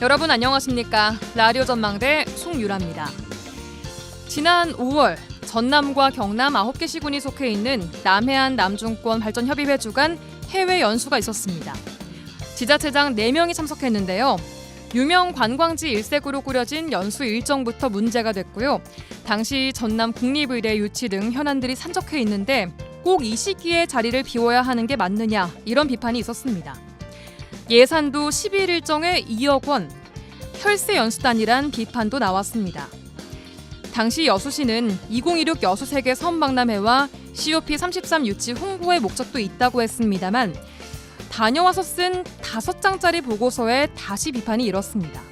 여러분 안녕하십니까? 라디오 전망대 송유라입니다. 지난 5월 전남과 경남 9개 시군이 속해 있는 남해안 남중권 발전협의회 주간 해외 연수가 있었습니다. 지자체장 4명이 참석했는데요. 유명 관광지 일색으로 꾸려진 연수 일정부터 문제가 됐고요. 당시 전남 국립의대 유치 등 현안들이 산적해 있는데 꼭 이 시기에 자리를 비워야 하는 게 맞느냐 이런 비판이 있었습니다. 예산도 10일 일정에 2억 원, 혈세 연수단이란 비판도 나왔습니다. 당시 여수시는 2016 여수세계 섬박람회와 COP33 유치 홍보의 목적도 있다고 했습니다만 다녀와서 쓴 5장짜리 보고서에 다시 비판이 일었습니다.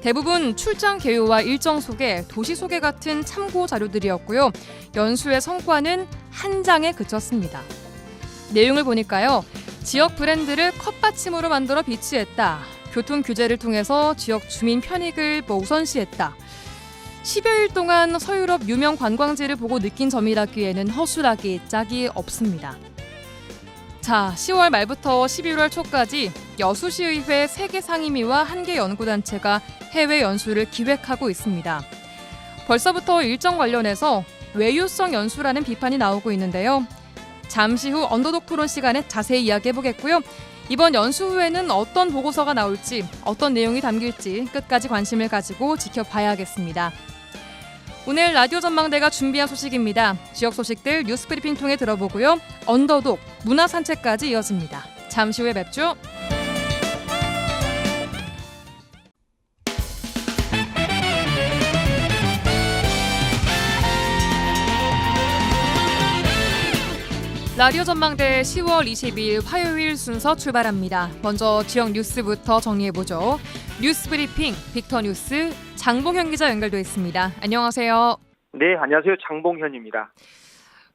대부분 출장 개요와 일정 소개, 도시 소개 같은 참고 자료들이었고요. 연수의 성과는 한 장에 그쳤습니다. 내용을 보니까요. 지역 브랜드를 컵받침으로 만들어 비치했다. 교통 규제를 통해서 지역 주민 편익을 우선시했다. 10여일 동안 서유럽 유명 관광지를 보고 느낀 점이라기에는 허술하기 짝이 없습니다. 자, 10월 말부터 11월 초까지 여수시의회 3개 상임위와 1개 연구단체가 해외 연수를 기획하고 있습니다. 벌써부터 일정 관련해서 외유성 연수라는 비판이 나오고 있는데요. 잠시 후 언더독 토론 시간에 자세히 이야기해보겠고요. 이번 연수 후에는 어떤 보고서가 나올지, 어떤 내용이 담길지 끝까지 관심을 가지고 지켜봐야겠습니다. 오늘 라디오 전망대가 준비한 소식입니다. 지역 소식들 뉴스브리핑 통해 들어보고요. 언더독, 문화산책까지 이어집니다. 잠시 후에 뵙죠. 라디오 전망대 10월 20일 화요일 순서 출발합니다. 먼저 지역 뉴스부터 정리해보죠. 뉴스브리핑 빅터 뉴스 장봉현 기자 연결돼 있습니다. 안녕하세요. 네, 안녕하세요. 장봉현입니다.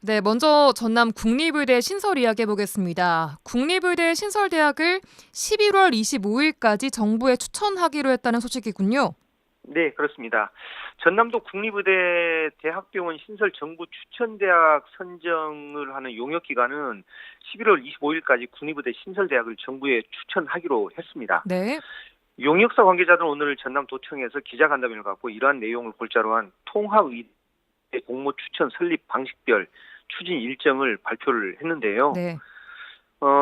네, 먼저 전남 국립의대 신설 이야기해보겠습니다. 국립의대 신설대학을 11월 25일까지 정부에 추천하기로 했다는 소식이군요. 네, 그렇습니다. 전남도 국립의대 대학병원 신설 정부 추천대학 선정을 하는 용역기간은 11월 25일까지 국립의대 신설대학을 정부에 추천하기로 했습니다. 네. 용역사 관계자들은 오늘 전남도청에서 기자간담회를 갖고 이러한 내용을 골자로 한 통합의대 공모 추천 설립 방식별 추진 일정을 발표를 했는데요. 네.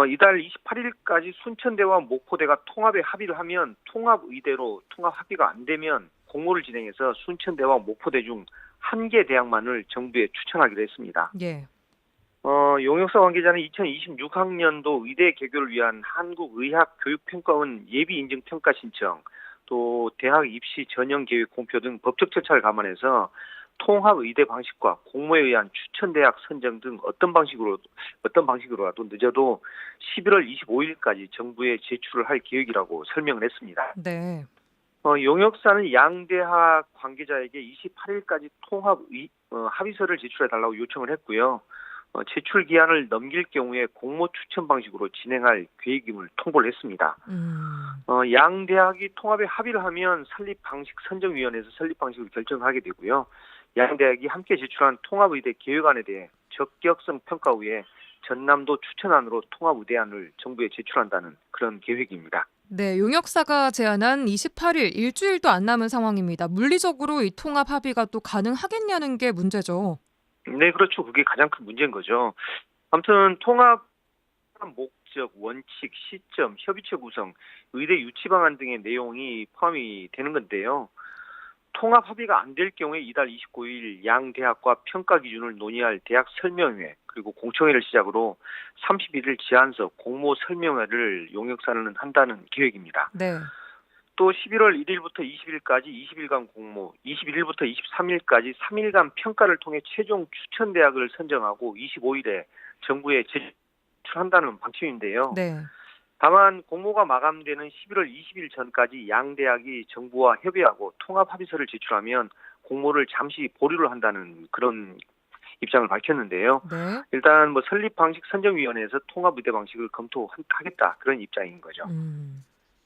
이달 28일까지 순천대와 목포대가 통합에 합의를 하면 통합의대로 통합 합의가 안 되면 공모를 진행해서 순천대와 목포대 중 1개 대학만을 정부에 추천하기로 했습니다. 예. 용역사 관계자는 2026학년도 의대 개교를 위한 한국의학교육평가원 예비인증평가 신청, 또 대학 입시 전형 계획 공표 등 법적 절차를 감안해서 통합의대 방식과 공모에 의한 추천대학 선정 등 어떤 방식으로라도 늦어도 11월 25일까지 정부에 제출을 할 계획이라고 설명을 했습니다. 네. 용역사는 양 대학 관계자에게 28일까지 통합 합의서를 제출해달라고 요청을 했고요. 제출 기한을 넘길 경우에 공모 추천 방식으로 진행할 계획임을 통보를 했습니다. 양 대학이 통합에 합의를 하면 설립 방식 선정위원회에서 설립 방식을 결정하게 되고요. 양 대학이 함께 제출한 통합의대 계획안에 대해 적격성 평가 후에 전남도 추천안으로 통합의대안을 정부에 제출한다는 그런 계획입니다. 네, 용역사가 제안한 28일, 일주일도 안 남은 상황입니다. 물리적으로 이 통합 합의가 또 가능하겠냐는 게 문제죠. 네, 그렇죠. 그게 가장 큰 문제인 거죠. 아무튼 통합 목적, 원칙, 시점, 협의체 구성, 의대 유치 방안 등의 내용이 포함이 되는 건데요. 통합 합의가 안 될 경우에 이달 29일 양 대학과 평가 기준을 논의할 대학 설명회 그리고 공청회를 시작으로 31일 제안서 공모 설명회를 용역사는 한다는 계획입니다. 네. 또 11월 1일부터 20일까지 20일간 공모, 21일부터 23일까지 3일간 평가를 통해 최종 추천 대학을 선정하고 25일에 정부에 제출한다는 방침인데요. 네. 다만 공모가 마감되는 11월 20일 전까지 양 대학이 정부와 협의하고 통합 합의서를 제출하면 공모를 잠시 보류를 한다는 그런 입장을 밝혔는데요. 네. 일단 설립 방식 선정위원회에서 통합 의대 방식을 검토하겠다 그런 입장인 거죠.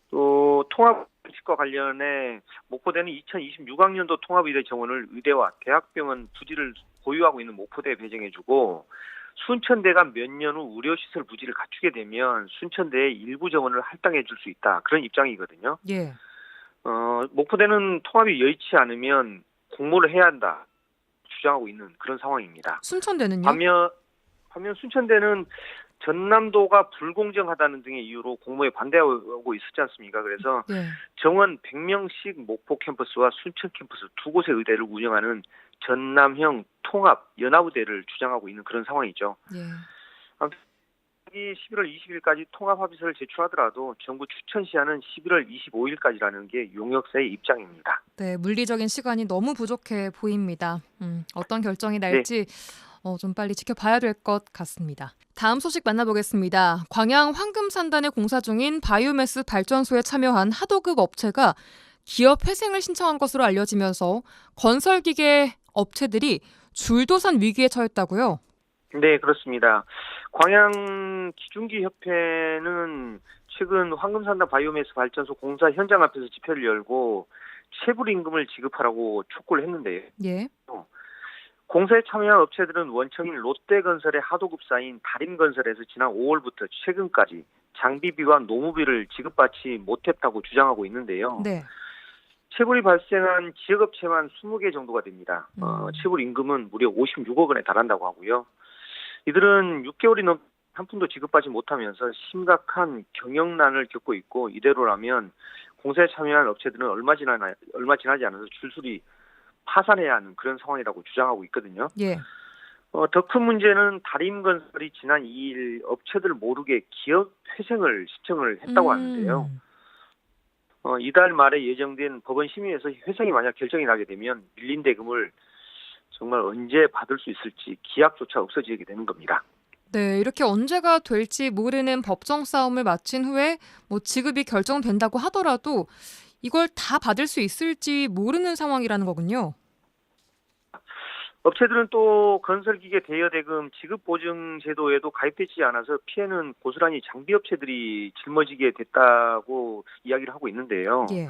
또 통합 방식과 관련해 목포대는 2026학년도 통합의대 정원을 의대와 대학병원 부지를 보유하고 있는 목포대에 배정해주고 순천대가 몇 년 후 의료시설 부지를 갖추게 되면 순천대의 일부 정원을 할당해 줄 수 있다. 그런 입장이거든요. 예. 목포대는 통합이 여의치 않으면 공모를 해야 한다 주장하고 있는 그런 상황입니다. 순천대는요? 반면 순천대는 전남도가 불공정하다는 등의 이유로 공모에 반대하고 있었지 않습니까? 그래서 예. 정원 100명씩 목포 캠퍼스와 순천 캠퍼스 두 곳의 의대를 운영하는 전남형 통합 연합의대를 주장하고 있는 그런 상황이죠. 예. 아무튼 11월 20일까지 통합 합의서를 제출하더라도 정부 추천 시한은 11월 25일까지라는 게 용역사의 입장입니다. 네, 물리적인 시간이 너무 부족해 보입니다. 어떤 결정이 날지 좀 빨리 지켜봐야 될 것 같습니다. 다음 소식 만나보겠습니다. 광양 황금산단에 공사 중인 바이오매스 발전소에 참여한 하도급 업체가 기업 회생을 신청한 것으로 알려지면서 건설기계 업체들이 줄도산 위기에 처했다고요? 네, 그렇습니다. 광양 기중기 협회는 최근 황금산단 바이오매스 발전소 공사 현장 앞에서 집회를 열고 체불 임금을 지급하라고 촉구를 했는데요. 예. 공사에 참여한 업체들은 원청인 롯데건설의 하도급사인 다림건설에서 지난 5월부터 최근까지 장비비와 노무비를 지급받지 못했다고 주장하고 있는데요. 네. 체불이 발생한 지역업체만 20개 정도가 됩니다. 체불 임금은 무려 56억 원에 달한다고 하고요. 이들은 6개월이 넘 한 푼도 지급받지 못하면서 심각한 경영난을 겪고 있고 이대로라면 공사에 참여한 업체들은 얼마 지나지 않아서 줄줄이 파산해야 하는 그런 상황이라고 주장하고 있거든요. 예. 더 큰 문제는 다림건설이 지난 2일 업체들 모르게 기업 회생을 신청을 했다고 하는데요. 이달 말에 예정된 법원 심의에서 회생이 만약 결정이 나게 되면 밀린 대금을 정말 언제 받을 수 있을지 기약조차 없어지게 되는 겁니다. 네, 이렇게 언제가 될지 모르는 법정 싸움을 마친 후에 지급이 결정된다고 하더라도 이걸 다 받을 수 있을지 모르는 상황이라는 거군요. 업체들은 또 건설기계 대여대금 지급보증제도에도 가입되지 않아서 피해는 고스란히 장비업체들이 짊어지게 됐다고 이야기를 하고 있는데요. 예.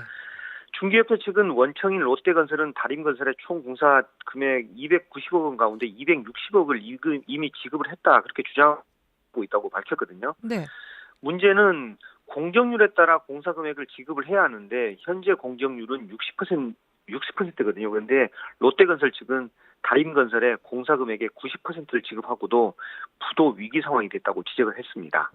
중개협회 측은 원청인 롯데건설은 다림건설의 총 공사 금액 290억 원 가운데 260억을 이미 지급을 했다 그렇게 주장하고 있다고 밝혔거든요. 네. 문제는 공정률에 따라 공사 금액을 지급을 해야 하는데 현재 공정률은 60%거든요. 그런데 롯데건설 측은 다림건설의 공사 금액의 90%를 지급하고도 부도 위기 상황이 됐다고 지적을 했습니다.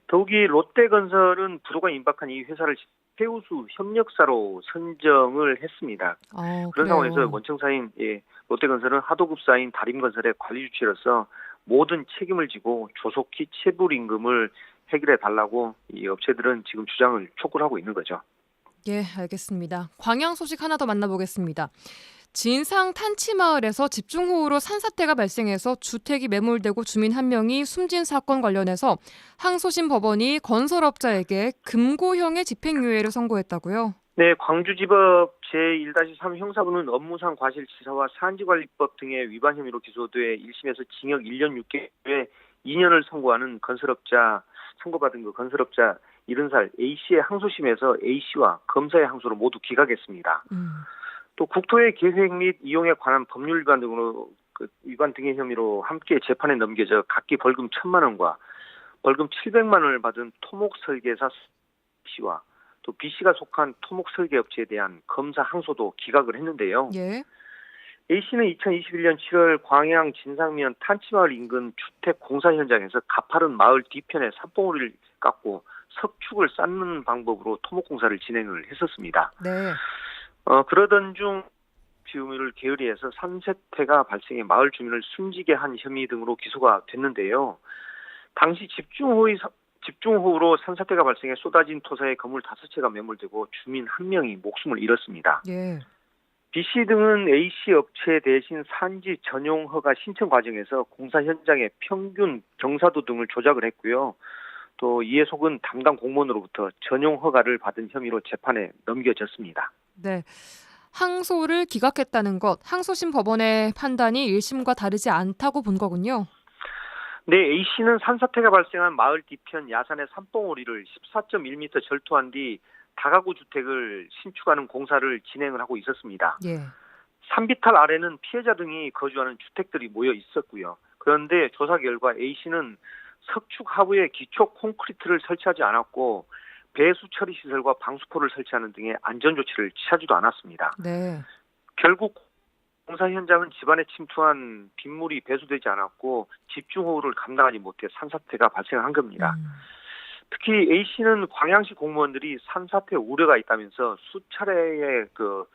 더욱이 롯데건설은 부도가 임박한 이 회사를 최우수 협력사로 선정을 했습니다. 그런 그래요. 상황에서 원청사인 롯데건설은 하도급사인 다림건설의 관리주체로서 모든 책임을 지고 조속히 체불 임금을 해결해 달라고 이 업체들은 지금 주장을 촉구를 하고 있는 거죠. 예, 알겠습니다. 광양 소식 하나 더 만나보겠습니다. 진상 탄치마을에서 집중호우로 산사태가 발생해서 주택이 매몰되고 주민 한 명이 숨진 사건 관련해서 항소심 법원이 건설업자에게 금고형의 집행유예를 선고했다고요? 네, 광주지법 제1-3 형사부는 업무상 과실치사와 산지관리법 등의 위반 혐의로 기소돼 1심에서 징역 1년 6개월에 2년을 선고받은 그 건설업자 70살 A씨의 항소심에서 A씨와 검사의 항소를 모두 기각했습니다. 또 국토의 계획 및 이용에 관한 법률 위반 등의 혐의로 함께 재판에 넘겨져 각기 벌금 1,000만 원과 벌금 700만 원을 받은 토목설계사 C와 또 B씨가 속한 토목설계업체에 대한 검사 항소도 기각을 했는데요. 예. A씨는 2021년 7월 광양 진상면 탄치마을 인근 주택 공사 현장에서 가파른 마을 뒤편에 산봉우리를 깎고 석축을 쌓는 방법으로 토목공사를 진행을 했었습니다. 네. 그러던 중 혐의를 게으리해서 산사태가 발생해 마을 주민을 숨지게 한 혐의 등으로 기소가 됐는데요. 당시 집중호우로 산사태가 발생해 쏟아진 토사에 건물 5채가 매몰되고 주민 1명이 목숨을 잃었습니다. 예. B씨 등은 A씨 업체 대신 산지 전용 허가 신청 과정에서 공사 현장의 평균 경사도 등을 조작을 했고요. 또 이에 속은 담당 공무원으로부터 전용 허가를 받은 혐의로 재판에 넘겨졌습니다. 네. 항소를 기각했다는 것, 항소심 법원의 판단이 1심과 다르지 않다고 본 거군요. 네, A씨는 산사태가 발생한 마을 뒤편 야산의 산봉우리를 14.1m 절토한 뒤 다가구 주택을 신축하는 공사를 진행을 하고 있었습니다. 예. 산비탈 아래는 피해자 등이 거주하는 주택들이 모여 있었고요. 그런데 조사 결과 A씨는 석축 하부에 기초 콘크리트를 설치하지 않았고 배수 처리 시설과 방수포를 설치하는 등의 안전 조치를 취하지도 않았습니다. 네. 결국 공사 현장은 집안에 침투한 빗물이 배수되지 않았고 집중호우를 감당하지 못해 산사태가 발생한 겁니다. 특히 A씨는 광양시 공무원들이 산사태 우려가 있다면서 수차례의 그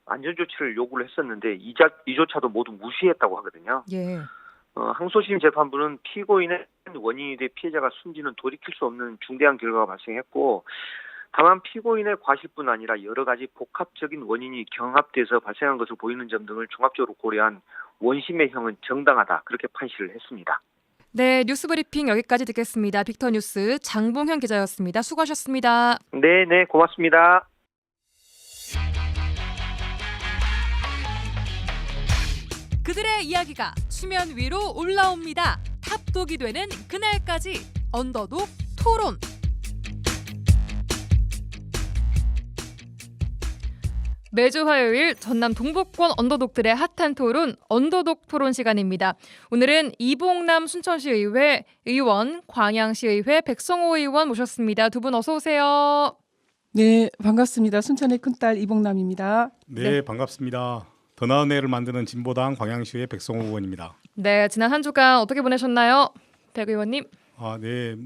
안전조치를 요구를 했었는데 이조차도 모두 무시했다고 하거든요. 예. 항소심 재판부는 피고인의 원인이 돼 피해자가 숨지는 돌이킬 수 없는 중대한 결과가 발생했고 다만 피고인의 과실뿐 아니라 여러 가지 복합적인 원인이 경합돼서 발생한 것을 보이는 점 등을 종합적으로 고려한 원심의 형은 정당하다 그렇게 판시를 했습니다. 네, 뉴스 브리핑 여기까지 듣겠습니다. 빅터뉴스 장봉현 기자였습니다. 수고하셨습니다. 네, 고맙습니다. 그들의 이야기가 수면 위로 올라옵니다. 탑독이 되는 그날까지 언더독 토론. 매주 화요일 전남 동북권 언더독들의 핫한 토론 언더독 토론 시간입니다. 오늘은 이봉남 순천시의회 의원, 광양시의회 백성호 의원 모셨습니다. 두 분 어서 오세요. 네, 반갑습니다. 순천의 큰딸 이봉남입니다. 네, 반갑습니다. 더 나은 애를 만드는 진보당 광양시의 백성호 의원입니다. 네, 지난 한 주간 어떻게 보내셨나요? 백 의원님. 네.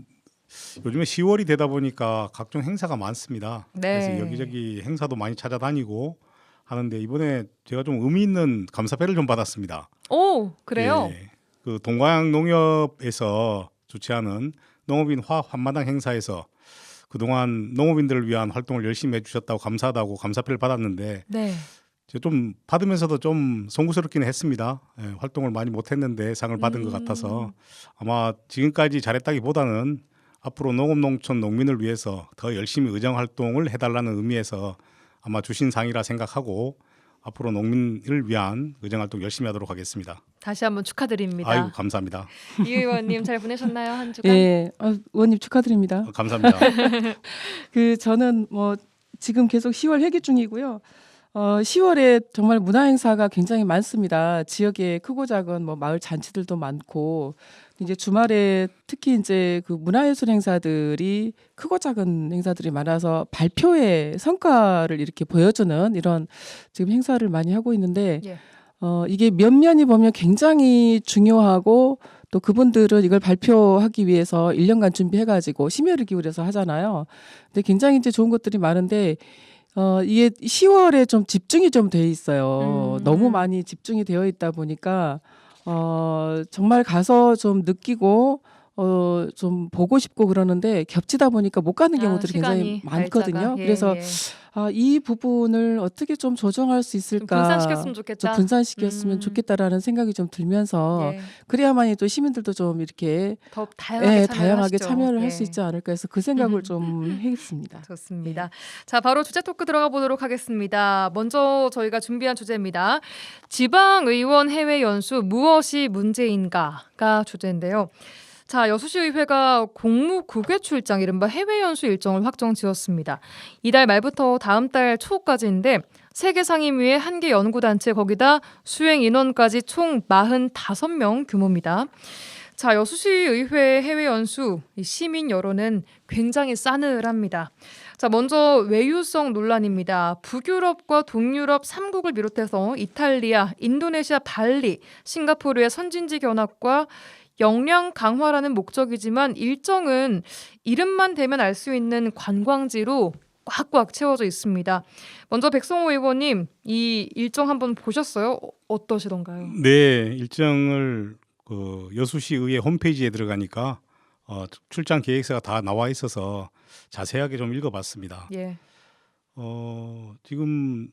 요즘에 10월이 되다 보니까 각종 행사가 많습니다. 네. 그래서 여기저기 행사도 많이 찾아다니고 하는데 이번에 제가 좀 의미 있는 감사패를 좀 받았습니다. 오, 그래요? 예, 그 동광양 농협에서 주최하는 농업인 한마당 행사에서 그동안 농업인들을 위한 활동을 열심히 해주셨다고 감사하다고 감사패를 받았는데 네. 제가 좀 받으면서도 좀 송구스럽기는 했습니다. 예, 활동을 많이 못했는데 상을 받은 것 같아서 아마 지금까지 잘했다기보다는 앞으로 농업, 농촌, 농민을 위해서 더 열심히 의정 활동을 해달라는 의미에서 아마 주신 상이라 생각하고 앞으로 농민을 위한 의정 활동 열심히 하도록 하겠습니다. 다시 한번 축하드립니다. 아이고 감사합니다. 이 의원님 잘 보내셨나요? 한 주간? 네, 의원님 축하드립니다. 감사합니다. 저는 지금 계속 10월 회기 중이고요. 10월에 정말 문화 행사가 굉장히 많습니다. 지역에 크고 작은 마을 잔치들도 많고 이제 주말에 특히 이제 그 문화예술 행사들이 크고 작은 행사들이 많아서 발표의 성과를 이렇게 보여주는 이런 지금 행사를 많이 하고 있는데 예. 이게 면면이 보면 굉장히 중요하고 또 그분들은 이걸 발표하기 위해서 1년간 준비해가지고 심혈을 기울여서 하잖아요. 근데 굉장히 이제 좋은 것들이 많은데 이게 10월에 좀 집중이 좀 돼 있어요. 너무 많이 집중이 되어 있다 보니까 정말 가서 좀 느끼고 좀 보고 싶고 그러는데 겹치다 보니까 못 가는 경우들이 굉장히 많거든요. 예, 그래서 예. 이 부분을 어떻게 좀 조정할 수 있을까? 분산시켰으면 좋겠다. 좀 분산시켰으면 좋겠다라는 생각이 좀 들면서 예. 그래야만이 또 시민들도 좀 이렇게 더 다양하게, 다양하게 참여를 예. 할 수 있지 않을까 해서 그 생각을 좀 했습니다. 좋습니다. 자, 바로 주제 토크 들어가 보도록 하겠습니다. 먼저 저희가 준비한 주제입니다. 지방의원 해외 연수 무엇이 문제인가가 주제인데요. 자, 여수시의회가 공무국외 출장 이른바 해외 연수 일정을 확정 지었습니다. 이달 말부터 다음 달 초까지인데 세계 상임위의 한 개 연구단체 거기다 수행 인원까지 총 45명 규모입니다. 자, 여수시의회 해외 연수 시민 여론은 굉장히 싸늘합니다. 자, 먼저 외유성 논란입니다. 북유럽과 동유럽 3국을 비롯해서 이탈리아, 인도네시아 발리, 싱가포르의 선진지 견학과 역량 강화라는 목적이지만 일정은 이름만 대면 알 수 있는 관광지로 꽉꽉 채워져 있습니다. 먼저 백성호 의원님, 이 일정 한번 보셨어요? 어떠시던가요? 네, 일정을 여수시의회 홈페이지에 들어가니까 출장 계획서가 다 나와 있어서 자세하게 좀 읽어봤습니다. 예. 지금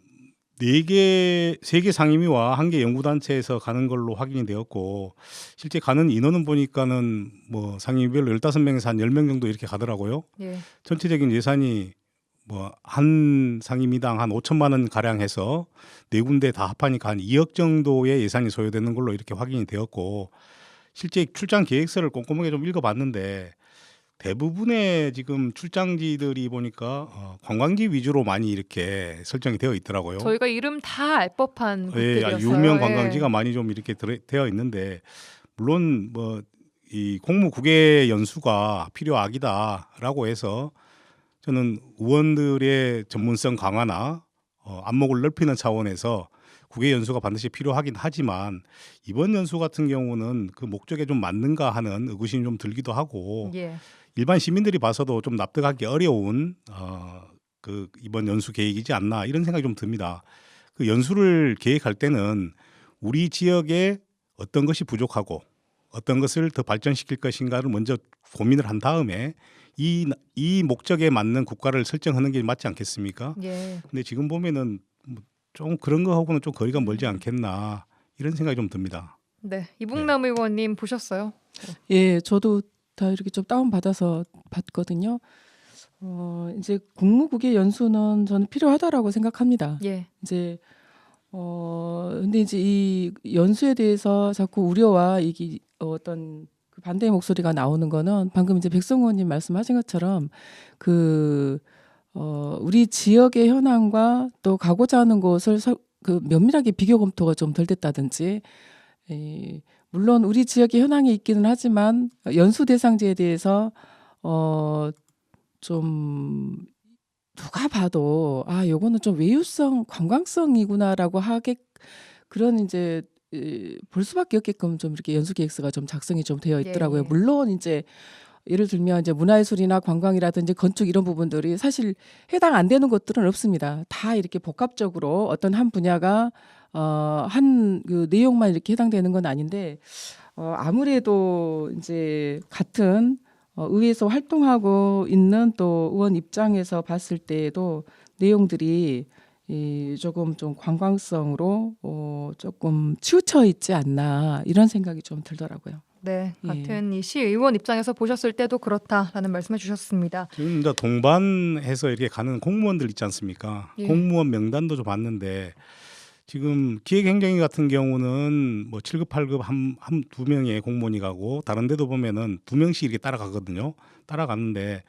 3개 상임위와 1개 연구단체에서 가는 걸로 확인이 되었고 실제 가는 인원은 보니까는 상임위별로 15명에서 한 10명 정도 이렇게 가더라고요. 예. 전체적인 예산이 한 상임위당 한 5천만 원 가량 해서 4군데 다 합하니까 한 2억 정도의 예산이 소요되는 걸로 이렇게 확인이 되었고 실제 출장 계획서를 꼼꼼하게 좀 읽어봤는데 대부분의 지금 출장지들이 보니까 관광지 위주로 많이 이렇게 설정이 되어 있더라고요. 저희가 이름 다 알 법한 예, 곳들이었어요. 유명 관광지가 많이 좀 이렇게 되어 있는데 물론 이 공무국외 연수가 필요하기다라고 해서 저는 의원들의 전문성 강화나 안목을 넓히는 차원에서 국외 연수가 반드시 필요하긴 하지만 이번 연수 같은 경우는 그 목적에 좀 맞는가 하는 의구심이 좀 들기도 하고 예. 일반 시민들이 봐서도 좀 납득하기 어려운 그 이번 연수 계획이지 않나 이런 생각이 좀 듭니다. 그 연수를 계획할 때는 우리 지역에 어떤 것이 부족하고 어떤 것을 더 발전시킬 것인가를 먼저 고민을 한 다음에 이 목적에 맞는 국가를 설정하는 게 맞지 않겠습니까? 예. 근데 지금 보면은 좀 그런 거하고는 좀 거리가 멀지 않겠나 이런 생각이 좀 듭니다. 네. 이봉남 의원님 보셨어요? 예, 저도 다 이렇게 좀 다운받아서 봤거든요. 이제 국무국의 연수는 저는 필요하다라고 생각합니다. 예. 이제 근데 이제 이 연수에 대해서 자꾸 우려와 이게 어떤 그 반대의 목소리가 나오는 거는 방금 이제 백성호 의원님 말씀하신 것처럼 우리 지역의 현황과 또 가고자 하는 곳을 그 면밀하게 비교 검토가 좀 덜 됐다든지, 물론 우리 지역의 현황이 있기는 하지만 연수 대상지에 대해서 좀 누가 봐도 요거는 좀 외유성 관광성이구나라고 하게 그런 이제 볼 수밖에 없게끔 좀 이렇게 연수 계획서가 좀 작성이 좀 되어 있더라고요. 예. 물론 이제 예를 들면 이제 문화예술이나 관광이라든지 건축 이런 부분들이 사실 해당 안 되는 것들은 없습니다. 다 이렇게 복합적으로 어떤 한 분야가 한 그 내용만 이렇게 해당되는 건 아닌데 아무래도 이제 같은 의회에서 활동하고 있는 또 의원 입장에서 봤을 때에도 내용들이 조금 좀 관광성으로 조금 치우쳐 있지 않나 이런 생각이 좀 들더라고요. 네. 예. 같은 이 시의원 입장에서 보셨을 때도 그렇다라는 말씀해 주셨습니다. 지금 이제 동반해서 이렇게 가는 공무원들 있지 않습니까? 예. 공무원 명단도 좀 봤는데 지금 기획행정위 같은 경우는 뭐 7급, 8급 두 명의 공무원이 가고 다른 데도 보면은 2명씩 이렇게 따라가거든요. 따라가는데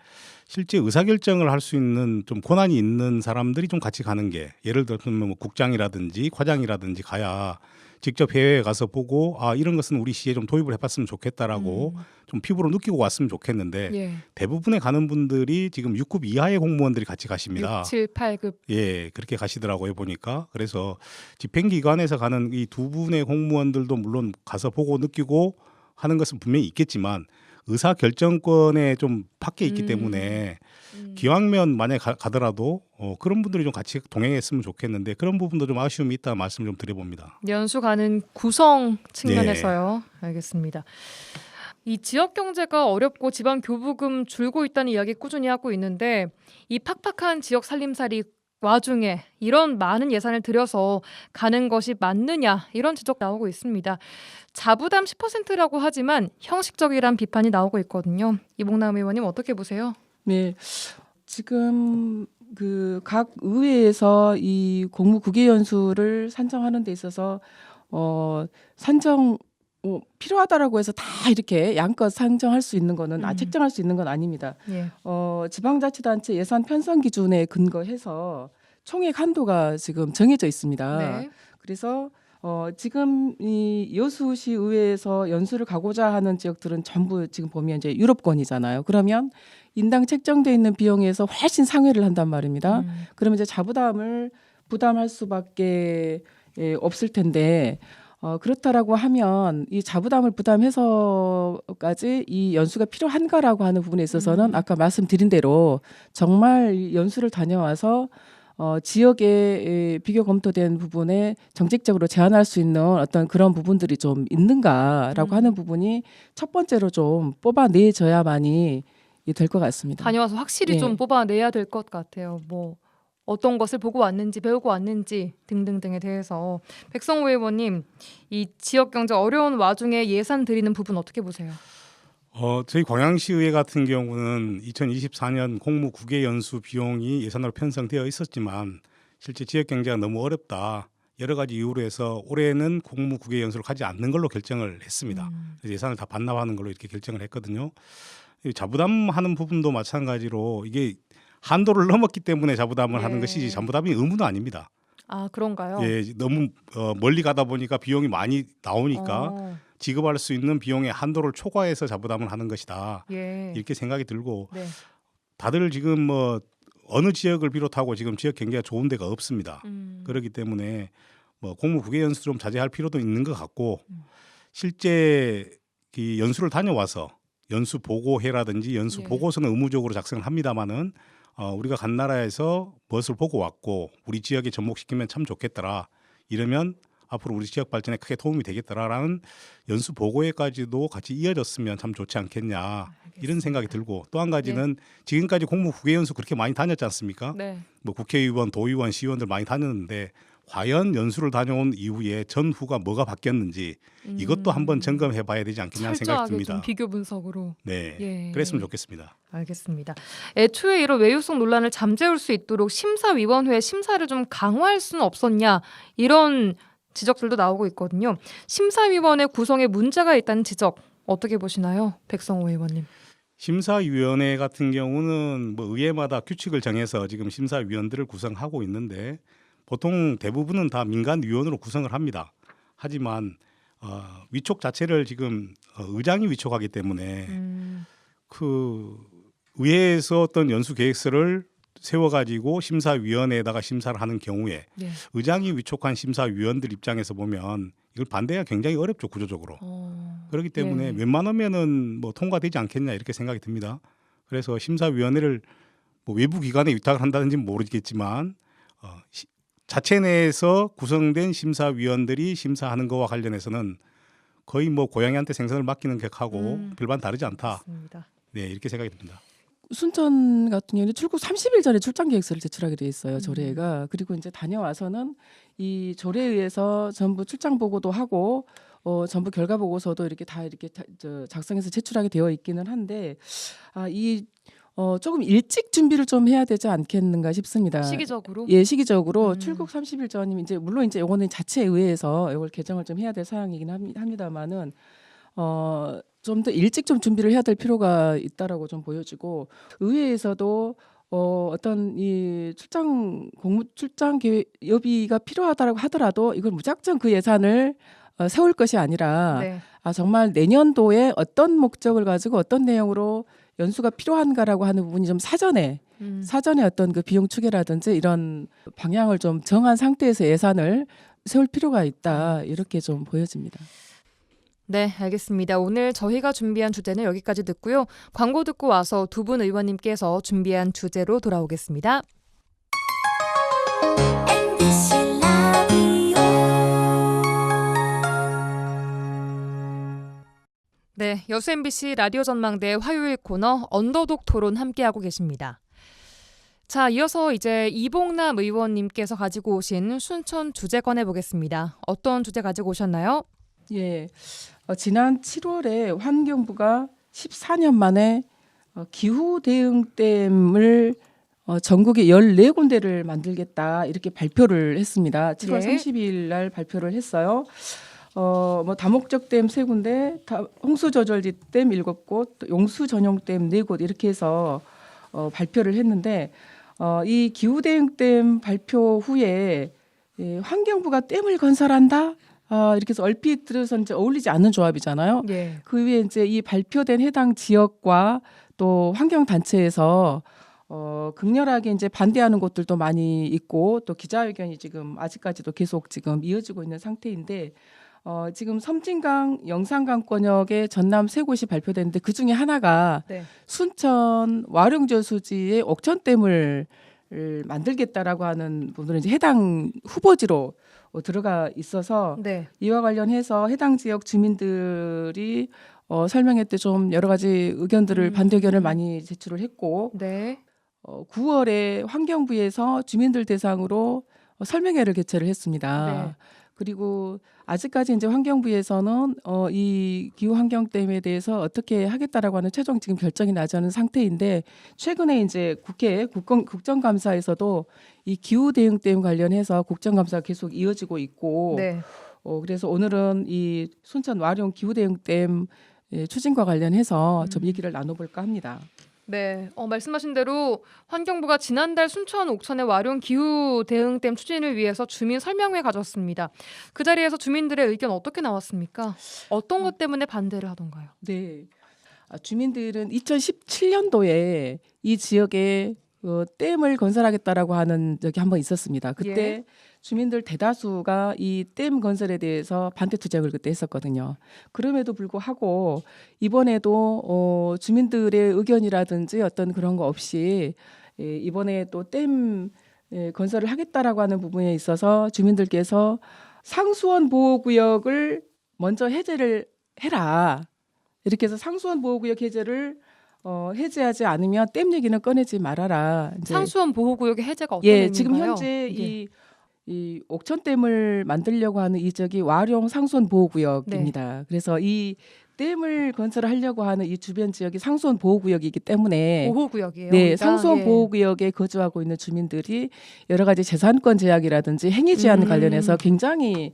실제 의사결정을 할 수 있는 좀 권한이 있는 사람들이 좀 같이 가는 게 예를 들면 뭐 국장이라든지 과장이라든지 가야 직접 해외에 가서 보고 이런 것은 우리 시에 좀 도입을 해봤으면 좋겠다라고 좀 피부로 느끼고 왔으면 좋겠는데 예. 대부분의 가는 분들이 지금 6급 이하의 공무원들이 같이 가십니다. 6, 7, 8급. 예, 그렇게 가시더라고요 보니까. 그래서 집행기관에서 가는 이 두 분의 공무원들도 물론 가서 보고 느끼고 하는 것은 분명히 있겠지만 의사 결정권에 좀 밖에 있기 때문에 기왕면 만약에 가더라도 그런 분들이 좀 같이 동행했으면 좋겠는데 그런 부분도 좀 아쉬움이 있다 말씀 좀 드려봅니다. 연수 가는 구성 측면에서요. 알겠습니다. 이 지역 경제가 어렵고 지방 교부금 줄고 있다는 이야기 꾸준히 하고 있는데 이 팍팍한 지역 살림살이 와중에 이런 많은 예산을 들여서 가는 것이 맞느냐 이런 지적 나오고 있습니다. 자부담 10%라고 하지만 형식적이란 비판이 나오고 있거든요. 이봉남 의원님 어떻게 보세요? 네, 지금 그 각 의회에서 이 공무국외 연수를 산정하는 데 있어서 산정 필요하다라고 해서 다 이렇게 양껏 산정할 수 있는 거는 책정할 수 있는 건 아닙니다. 예. 지방자치단체 예산 편성 기준에 근거해서 총액 한도가 지금 정해져 있습니다. 네. 그래서 지금 이 여수시 의회에서 연수를 가고자 하는 지역들은 전부 지금 보면 이제 유럽권이잖아요. 그러면 인당 책정돼 있는 비용에서 훨씬 상회를 한단 말입니다. 그러면 이제 자부담을 부담할 수밖에 없을 텐데 그렇다라고 하면 이 자부담을 부담해서까지 이 연수가 필요한가라고 하는 부분에 있어서는 아까 말씀드린 대로 정말 이 연수를 다녀와서 지역에 비교 검토된 부분에 정책적으로 제한할 수 있는 어떤 그런 부분들이 좀 있는가라고 하는 부분이 첫 번째로 좀 뽑아내져야만이 될 것 같습니다. 다녀와서 확실히 예. 좀 뽑아내야 될 것 같아요. 뭐 어떤 것을 보고 왔는지 배우고 왔는지 등등등에 대해서 백성호 의원님 이 지역 경제 어려운 와중에 예산 들이는 부분 어떻게 보세요? 저희 광양시의회 같은 경우는 2024년 공무 국외 연수 비용이 예산으로 편성되어 있었지만 실제 지역 경제가 너무 어렵다. 여러 가지 이유로 해서 올해는 공무 국외 연수를 가지 않는 걸로 결정을 했습니다. 그래서 예산을 다 반납하는 걸로 이렇게 결정을 했거든요. 자부담하는 부분도 마찬가지로 이게 한도를 넘었기 때문에 자부담을 예. 하는 것이지 자부담이 의무는 아닙니다. 아 그런가요? 예, 너무 멀리 가다 보니까 비용이 많이 나오니까 지급할 수 있는 비용의 한도를 초과해서 자부담을 하는 것이다. 예. 이렇게 생각이 들고 네. 다들 지금 뭐 어느 지역을 비롯하고 지금 지역 경기가 좋은 데가 없습니다. 그렇기 때문에 뭐 공무 부계 연수 좀 자제할 필요도 있는 것 같고 실제 이 연수를 다녀와서 연수 보고회라든지 연수 예. 보고서는 의무적으로 작성을 합니다마는 우리가 간 나라에서 무엇을 보고 왔고 우리 지역에 접목시키면 참 좋겠더라. 이러면 앞으로 우리 지역 발전에 크게 도움이 되겠더라라는 연수 보고회까지도 같이 이어졌으면 참 좋지 않겠냐 이런 생각이 들고 또 한 가지는 지금까지 공무 부계 연수 그렇게 많이 다녔지 않습니까? 네. 뭐 국회의원, 도의원, 시의원들 많이 다녔는데 과연 연수를 다녀온 이후에 전후가 뭐가 바뀌었는지 이것도 한번 점검해 봐야 되지 않겠냐는 생각이 철저하게 듭니다. 좀 비교 분석으로. 네, 예. 그랬으면 좋겠습니다. 알겠습니다. 애초에 이런 외유성 논란을 잠재울 수 있도록 심사위원회 심사를 좀 강화할 수는 없었냐 이런 지적들도 나오고 있거든요. 심사위원회 구성에 문제가 있다는 지적 어떻게 보시나요, 백성호 의원님? 심사위원회 같은 경우는 뭐 의회마다 규칙을 정해서 지금 심사위원들을 구성하고 있는데 보통 대부분은 다 민간위원으로 구성을 합니다. 하지만 위촉 자체를 지금 의장이 위촉하기 때문에 그 의회에서 어떤 연수 계획서를 세워가지고 심사위원회에다가 심사를 하는 경우에 네. 의장이 위촉한 심사위원들 입장에서 보면 이걸 반대하기가 굉장히 어렵죠, 구조적으로. 그렇기 때문에 네. 웬만하면은 뭐 통과되지 않겠냐 이렇게 생각이 듭니다. 그래서 심사위원회를 뭐 외부 기관에 위탁을 한다든지는 모르겠지만 자체 내에서 구성된 심사위원들이 심사하는 것과 관련해서는 거의 뭐 고양이한테 생선을 맡기는 격하고 별반 다르지 않다. 맞습니다. 네, 이렇게 생각이 듭니다. 순천 같은 경우는 출국 30일 전에 출장 계획서를 제출하게 돼 있어요. 조례가. 그리고 이제 다녀와서는 이 조례에 의해서 전부 출장 보고도 하고 전부 결과 보고서도 이렇게 다 이렇게 작성해서 제출하게 되어 있기는 한데 조금 일찍 준비를 좀 해야 되지 않겠는가 싶습니다. 시기적으로? 예, 시기적으로 출국 30일 전이면 이제 물론 이제 요거는 자체 의회에서 이걸 개정을 좀 해야 될 사항이긴 합니다만은 좀 더 일찍 좀 준비를 해야 될 필요가 있다라고 좀 보여지고 의회에서도 어떤 이 공무 출장 계획 여비가 필요하다라고 하더라도 이걸 무작정 그 예산을 세울 것이 아니라 네. 정말 내년도에 어떤 목적을 가지고 어떤 내용으로 연수가 필요한가라고 하는 부분이 좀 사전에 어떤 그 비용 추계라든지 이런 방향을 좀 정한 상태에서 예산을 세울 필요가 있다 이렇게 좀 보여집니다. 네, 알겠습니다. 오늘 저희가 준비한 주제는 여기까지 듣고요. 광고 듣고 와서 두 분 의원님께서 준비한 주제로 돌아오겠습니다. 네, 여수 MBC 라디오 전망대 화요일 코너 언더독 토론 함께하고 계십니다. 자, 이어서 이제 이봉남 의원님께서 가지고 오신 순천 주제 꺼내보겠습니다. 어떤 주제 가지고 오셨나요? 예, 지난 7월에 환경부가 14년 만에 기후 대응댐을 전국에 14군데를 만들겠다 이렇게 발표를 했습니다. 7월 예. 30일 날 발표를 했어요. 뭐 다목적댐 3군데, 홍수저절지댐 7곳, 또 용수 전용댐 4곳 이렇게 해서 발표를 했는데 이 기후 대응댐 발표 후에 환경부가 댐을 건설한다. 이렇게 해서 얼핏 들어서 이제 어울리지 않는 조합이잖아요. 예. 그 위에 이제 이 발표된 해당 지역과 또 환경 단체에서 극렬하게 이제 반대하는 곳들도 많이 있고 또 기자회견이 지금 아직까지도 계속 지금 이어지고 있는 상태인데 지금 섬진강 영산강권역의 전남 3곳이 발표됐는데 그 중에 하나가 네. 순천 와룡저수지의 옥천댐을 만들겠다라고 하는 분들은 이제 해당 후보지로 들어가 있어서 네. 이와 관련해서 해당 지역 주민들이 설명회 때 좀 여러 가지 의견들을 반대 의견을 많이 제출을 했고 네. 9월에 환경부에서 주민들 대상으로 설명회를 개최를 했습니다. 네. 그리고 아직까지 이제 환경부에서는 이 기후 환경댐에 대해서 어떻게 하겠다라고 하는 최종 지금 결정이 나지 않은 상태인데 최근에 이제 국회 국정감사에서도 이 기후 대응댐 관련해서 국정감사가 계속 이어지고 있고 네. 그래서 오늘은 이 순천 와룡 기후 대응댐 추진과 관련해서 좀 얘기를 나눠볼까 합니다. 네, 말씀하신 대로 환경부가 지난달 순천 옥천의 와룡 기후 대응댐 추진을 위해서 주민 설명회 가졌습니다. 그 자리에서 주민들의 의견 어떻게 나왔습니까? 어떤 것 때문에 반대를 하던가요? 네. 주민들은 2017년도에 이 지역에 댐을 건설하겠다라고 하는 적이 한번 있었습니다. 그때 예. 주민들 대다수가 이 댐 건설에 대해서 반대 투쟁을 그때 했었거든요. 그럼에도 불구하고 이번에도 주민들의 의견이라든지 어떤 그런 거 없이 이번에 또 댐 건설을 하겠다라고 하는 부분에 있어서 주민들께서 상수원 보호구역을 먼저 해제를 해라. 이렇게 해서 상수원 보호구역 해제를 해제하지 않으면 댐 얘기는 꺼내지 말아라. 이제 상수원 보호구역의 해제가 어떤 예, 의미인가요? 지금 현재 이게. 이 옥천댐을 만들려고 하는 이 지역이 와룡 상수원 보호구역입니다. 그래서 이 댐을 건설하려고 하는 이 주변 지역이 상수원 보호구역이기 때문에 보호구역이에요. 네, 그러니까. 상수원 예. 보호구역에 거주하고 있는 주민들이 여러 가지 재산권 제약이라든지 행위 제한 관련해서 굉장히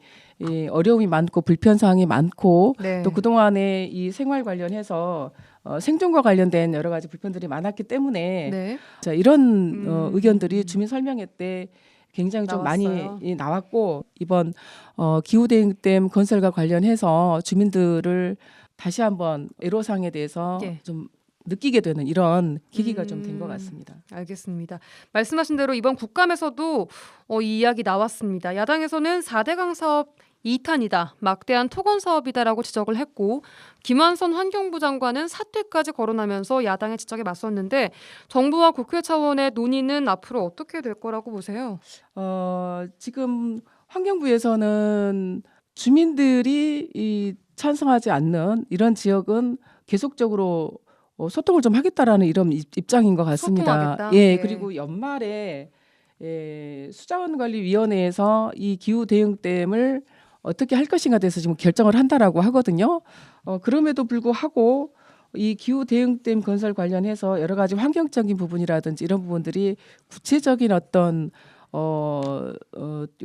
어려움이 많고 불편 사항이 많고 네. 또 그동안에 이 생활 관련해서 생존과 관련된 여러 가지 불편들이 많았기 때문에 네. 자, 이런 의견들이 주민 설명회 때 굉장히 좀 나왔어요. 많이 나왔고 이번 기후대응댐 건설과 관련해서 주민들을 다시 한번 애로사항에 대해서 예. 좀 느끼게 되는 이런 계기가 좀 된 것 같습니다. 알겠습니다. 말씀하신 대로 이번 국감에서도 이 이야기 나왔습니다. 야당에서는 4대강 사업 2탄이다, 막대한 토건 사업이다라고 지적을 했고 김한선 환경부 장관은 사퇴까지 거론하면서 야당의 지적에 맞섰는데 정부와 국회 차원의 논의는 앞으로 어떻게 될 거라고 보세요? 지금 환경부에서는 주민들이 찬성하지 않는 이런 지역은 계속적으로 소통을 좀 하겠다라는 이런 입장인 것 같습니다. 소통하겠다? 예, 예. 그리고 연말에 수자원관리위원회에서 이 기후 대응댐을 어떻게 할 것인가 대해서 지금 결정을 한다라고 하거든요. 그럼에도 불구하고 이 기후 대응댐 건설 관련해서 여러 가지 환경적인 부분이라든지 이런 부분들이 구체적인 어떤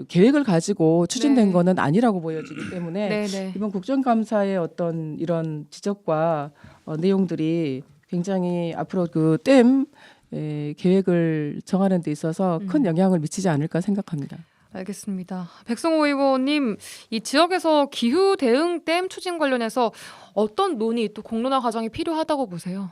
계획을 가지고 추진된 네. 거는 아니라고 보여지기 때문에 네네. 이번 국정감사의 어떤 이런 지적과 내용들이 굉장히 앞으로 그 댐 계획을 정하는 데 있어서 큰 영향을 미치지 않을까 생각합니다. 알겠습니다. 백성호 의원님, 이 지역에서 기후 대응 댐 추진 관련해서 어떤 논의 또 공론화 과정이 필요하다고 보세요?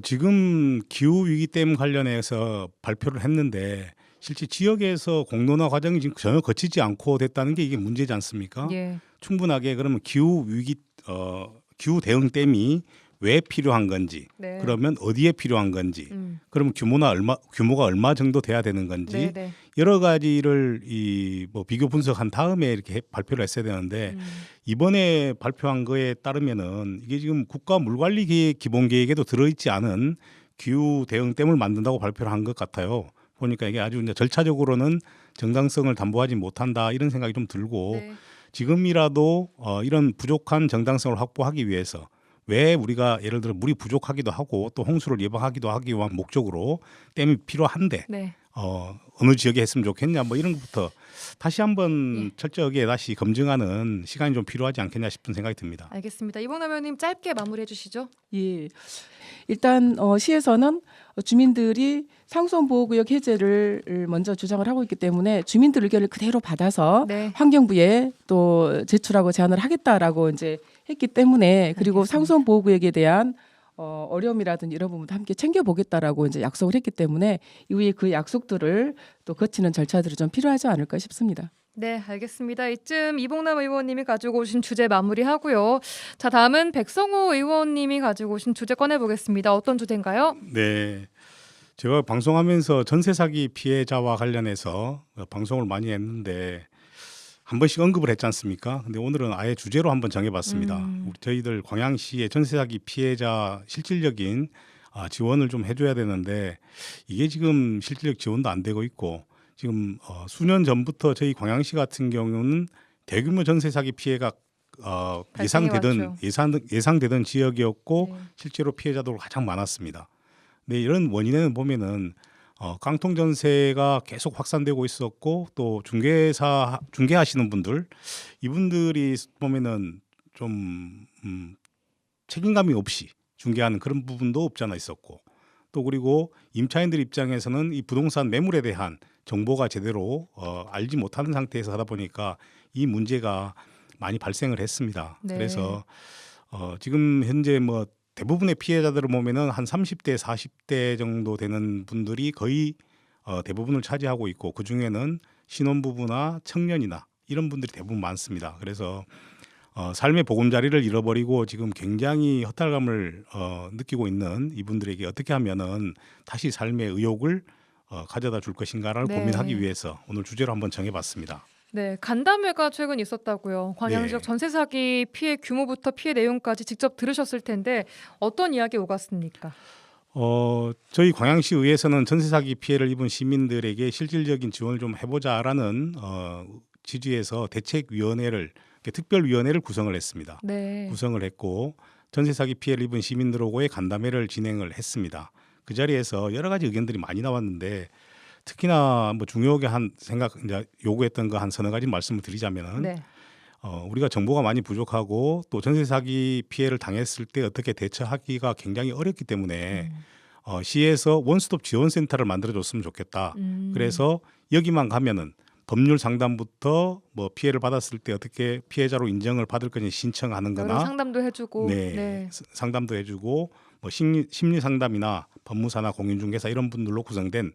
지금 기후 위기 댐 관련해서 발표를 했는데 실제 지역에서 공론화 과정이 지금 전혀 거치지 않고 됐다는 게 이게 문제지 않습니까? 예. 충분하게 그러면 기후 대응 댐이 왜 필요한 건지, 네. 그러면 어디에 필요한 건지, 그러면 규모가 얼마 정도 돼야 되는 건지 네네. 여러 가지를 비교 분석한 다음에 이렇게 발표를 했어야 되는데 이번에 발표한 거에 따르면은 이게 지금 국가 물관리 계획 기본 계획에도 들어있지 않은 기후 대응댐을 만든다고 발표를 한 것 같아요. 보니까 이게 아주 이제 절차적으로는 정당성을 담보하지 못한다 이런 생각이 좀 들고 네. 지금이라도 이런 부족한 정당성을 확보하기 위해서 왜 우리가 예를 들어 물이 부족하기도 하고 또 홍수를 예방하기도 하기 위한 목적으로 댐이 필요한데 네. 어느 지역에 했으면 좋겠냐 뭐 이런 것부터 다시 한번 철저하게 다시 검증하는 시간이 좀 필요하지 않겠냐 싶은 생각이 듭니다. 알겠습니다. 이봉남 의원님 짧게 마무리해 주시죠. 예. 일단 시에서는 주민들이 상수원 보호구역 해제를 먼저 주장을 하고 있기 때문에 주민들 의견을 그대로 받아서 네. 환경부에 또 제출하고 제안을 하겠다라고 이제 했기 때문에 그리고 알겠습니다. 상수원 보호구역에 대한 어려움이라든지 이런 부분도 함께 챙겨보겠다라고 이제 약속을 했기 때문에 이후에 그 약속들을 또 거치는 절차들이 좀 필요하지 않을까 싶습니다. 네, 알겠습니다. 이쯤 이봉남 의원님이 가지고 오신 주제 마무리하고요. 자, 다음은 백성호 의원님이 가지고 오신 주제 꺼내보겠습니다. 어떤 주제인가요? 네. 제가 방송하면서 전세 사기 피해자와 관련해서 방송을 많이 했는데 한 번씩 언급을 했지 않습니까? 근데 오늘은 아예 주제로 한번 정해봤습니다. 저희들 광양시의 전세 사기 피해자 실질적인 지원을 좀 해줘야 되는데 이게 지금 실질적 지원도 안 되고 있고 지금 수년 전부터 저희 광양시 같은 경우는 대규모 전세 사기 피해가 예상되던 지역이었고 네. 실제로 피해자도 가장 많았습니다. 근데 이런 원인에는 보면은 깡통 전세가 계속 확산되고 있었고 또 중개하시는 분들 이분들이 보면은 좀 책임감이 없이 중개하는 그런 부분도 없잖아 있었고 또 그리고 임차인들 입장에서는 이 부동산 매물에 대한 정보가 제대로 알지 못하는 상태에서 하다 보니까 이 문제가 많이 발생을 했습니다. 네. 그래서 지금 현재 대부분의 피해자들을 보면은 한 30대, 40대 정도 되는 분들이 거의 대부분을 차지하고 있고 그 중에는 신혼부부나 청년이나 이런 분들이 대부분 많습니다. 그래서 삶의 보금자리를 잃어버리고 지금 굉장히 허탈감을 느끼고 있는 이분들에게 어떻게 하면은 다시 삶의 의욕을 가져다 줄 것인가를 네. 고민하기 위해서 오늘 주제로 한번 정해봤습니다. 네, 간담회가 최근 있었다고요. 광양 네. 지역 전세 사기 피해 규모부터 피해 내용까지 직접 들으셨을 텐데 어떤 이야기 오갔습니까? 저희 광양시 의회에서는 전세 사기 피해를 입은 시민들에게 실질적인 지원을 좀 해보자라는 취지에서 대책위원회를 특별위원회를 구성을 했습니다. 네. 구성을 했고 전세 사기 피해를 입은 시민들하고의 간담회를 진행을 했습니다. 그 자리에서 여러 가지 의견들이 많이 나왔는데 특히나 뭐 중요하게 이제 요구했던 거 한 서너 가지 말씀을 드리자면은 네. 우리가 정보가 많이 부족하고 또 전세 사기 피해를 당했을 때 어떻게 대처하기가 굉장히 어렵기 때문에 시에서 원스톱 지원센터를 만들어줬으면 좋겠다. 그래서 여기만 가면은 법률 상담부터 뭐 피해를 받았을 때 어떻게 피해자로 인정을 받을 건지 신청하는 여러 거나 상담도 해주고. 네, 네. 상담도 해주고 뭐 심리 상담이나 법무사나 공인중개사 이런 분들로 구성된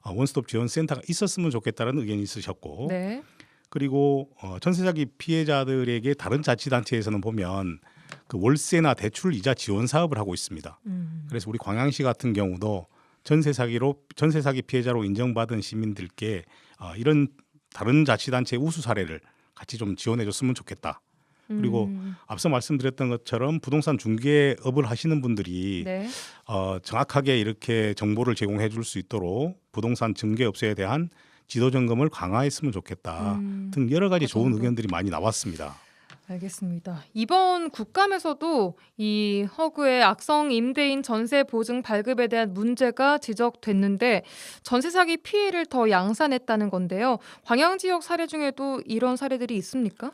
원스톱 지원센터가 있었으면 좋겠다는 의견이 있으셨고 네. 그리고 전세 사기 피해자들에게 다른 자치단체에서는 보면 그 월세나 대출 이자 지원 사업을 하고 있습니다. 그래서 우리 광양시 같은 경우도 전세 사기 피해자로 인정받은 시민들께 이런 다른 자치단체의 우수 사례를 같이 좀 지원해줬으면 좋겠다. 그리고 앞서 말씀드렸던 것처럼 부동산 중개업을 하시는 분들이 네. 정확하게 이렇게 정보를 제공해 줄 수 있도록 부동산 중개업소에 대한 지도 점검을 강화했으면 좋겠다 등 여러 가지 그 좋은 정도. 의견들이 많이 나왔습니다. 알겠습니다. 이번 국감에서도 이 허그의 악성 임대인 전세 보증 발급에 대한 문제가 지적됐는데 전세 사기 피해를 더 양산했다는 건데요. 광양 지역 사례 중에도 이런 사례들이 있습니까?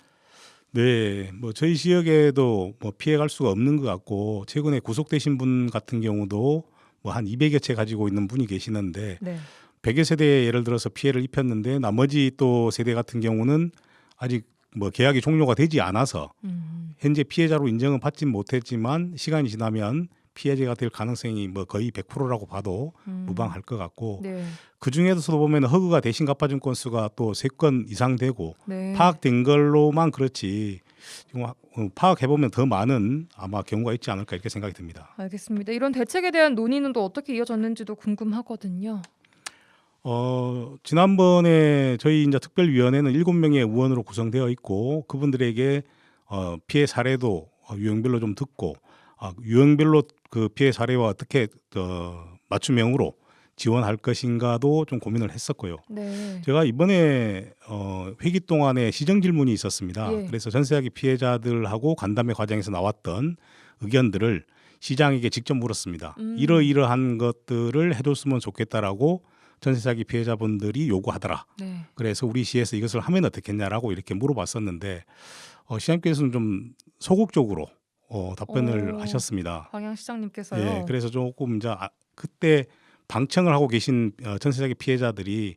네, 뭐 저희 지역에도 뭐 피해갈 수가 없는 것 같고 최근에 구속되신 분 같은 경우도 뭐 한 200여 채 가지고 있는 분이 계시는데 네. 100여 세대에 예를 들어서 피해를 입혔는데 나머지 또 세대 같은 경우는 아직 뭐 계약이 종료가 되지 않아서 현재 피해자로 인정은 받지 못했지만 시간이 지나면 피해자가 될 가능성이 뭐 거의 100%라고 봐도 무방할 것 같고 네. 그 중에서도 보면 허그가 대신 갚아준 건수가 또 3건 이상 되고 네. 파악된 걸로만 그렇지 지금 파악해보면 더 많은 아마 경우가 있지 않을까 이렇게 생각이 듭니다. 알겠습니다. 이런 대책에 대한 논의는 또 어떻게 이어졌는지도 궁금하거든요. 지난번에 저희 이제 특별위원회는 7명의 의원으로 구성되어 있고 그분들에게 피해 사례도 유형별로 좀 듣고 유형별로 그 피해 사례와 어떻게 맞춤형으로 지원할 것인가도 좀 고민을 했었고요. 네. 제가 이번에 회기 동안에 시정 질문이 있었습니다. 예. 그래서 전세 사기 피해자들하고 간담회 과정에서 나왔던 의견들을 시장에게 직접 물었습니다. 이러이러한 것들을 해줬으면 좋겠다라고 전세 사기 피해자분들이 요구하더라. 네. 그래서 우리 시에서 이것을 하면 어떻겠냐라고 이렇게 물어봤었는데 시장님께서는 좀 소극적으로 답변을 오. 하셨습니다. 광양시장님께서요. 예, 그래서 조금 이제 그때 방청을 하고 계신 전세 사기 피해자들이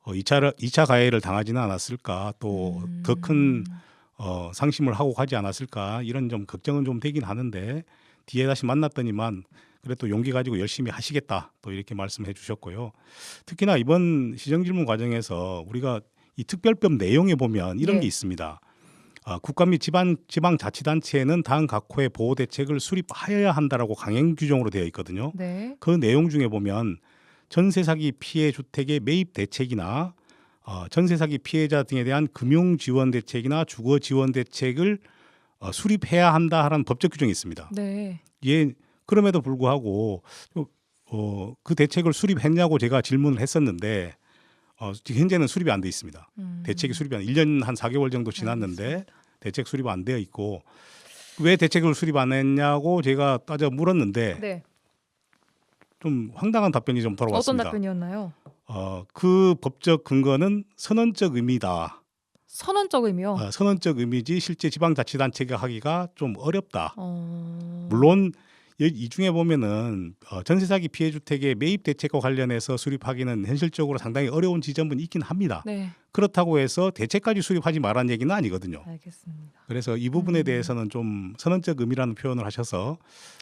2차 가해를 당하지는 않았을까 또 더 큰 상심을 하고 가지 않았을까 이런 좀 걱정은 좀 되긴 하는데 뒤에 다시 만났더니만 그래도 용기 가지고 열심히 하시겠다 또 이렇게 말씀해 주셨고요. 특히나 이번 시정질문 과정에서 우리가 이 특별법 내용에 보면 이런 네. 게 있습니다. 국가 및 지방자치단체는 다음 각호의 보호 대책을 수립하여야 한다라고 강행 규정으로 되어 있거든요. 네. 그 내용 중에 보면 전세 사기 피해 주택의 매입 대책이나 전세 사기 피해자 등에 대한 금융 지원 대책이나 주거 지원 대책을 수립해야 한다라는 법적 규정이 있습니다. 네. 예, 그럼에도 불구하고 그 대책을 수립했냐고 제가 질문을 했었는데 현재는 수립이 안 돼 있습니다. 대책이 수립이 1년 한 4개월 정도 지났는데 알겠습니다. 대책 수립 안 되어 있고 왜 대책을 수립 안 했냐고 제가 따져 물었는데 네. 좀 황당한 답변이 좀 어떤 돌아왔습니다. 답변이었나요? 그 법적 근거는 선언적 의미다. 선언적 의미요. 선언적 의미지 실제 지방자치단체가 하기가 좀 어렵다. 어... 물론 이 중에 보면은 전세 사기 피해 주택의 매입 대책과 관련해서 수립하기는 현실적으로 상당히 어려운 지점은 있긴 합니다. 네, 그렇다고 해서 대책까지 수립하지 말라는 얘기는 아니거든요. 알겠습니다. 그래서 이 부분에 대해서는 좀 선언적 의미라는 표현을 하셔서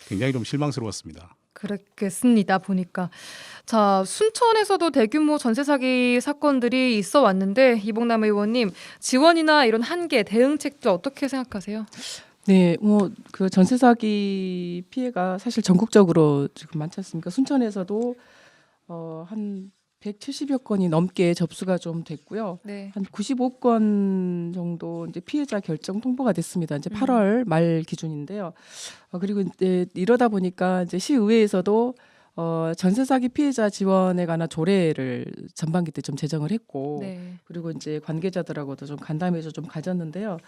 굉장히 좀 실망스러웠습니다. 그렇겠습니다. 보니까 자, 순천에서도 대규모 전세 사기 사건들이 있어 왔는데 이봉남 의원님, 지원이나 이런 한계, 대응책도 어떻게 생각하세요? 네, 뭐 그 전세 사기 피해가 사실 전국적으로 지금 많지 않습니까? 순천에서도 한 170여 건이 넘게 접수가 좀 됐고요. 네. 한 95건 정도 이제 피해자 결정 통보가 됐습니다. 이제 8월 말 기준인데요. 그리고 이제 이러다 보니까 이제 시의회에서도 전세 사기 피해자 지원에 관한 조례를 전반기 때 좀 제정을 했고, 네. 그리고 이제 관계자들하고도 좀 간담회도 좀 가졌는데요.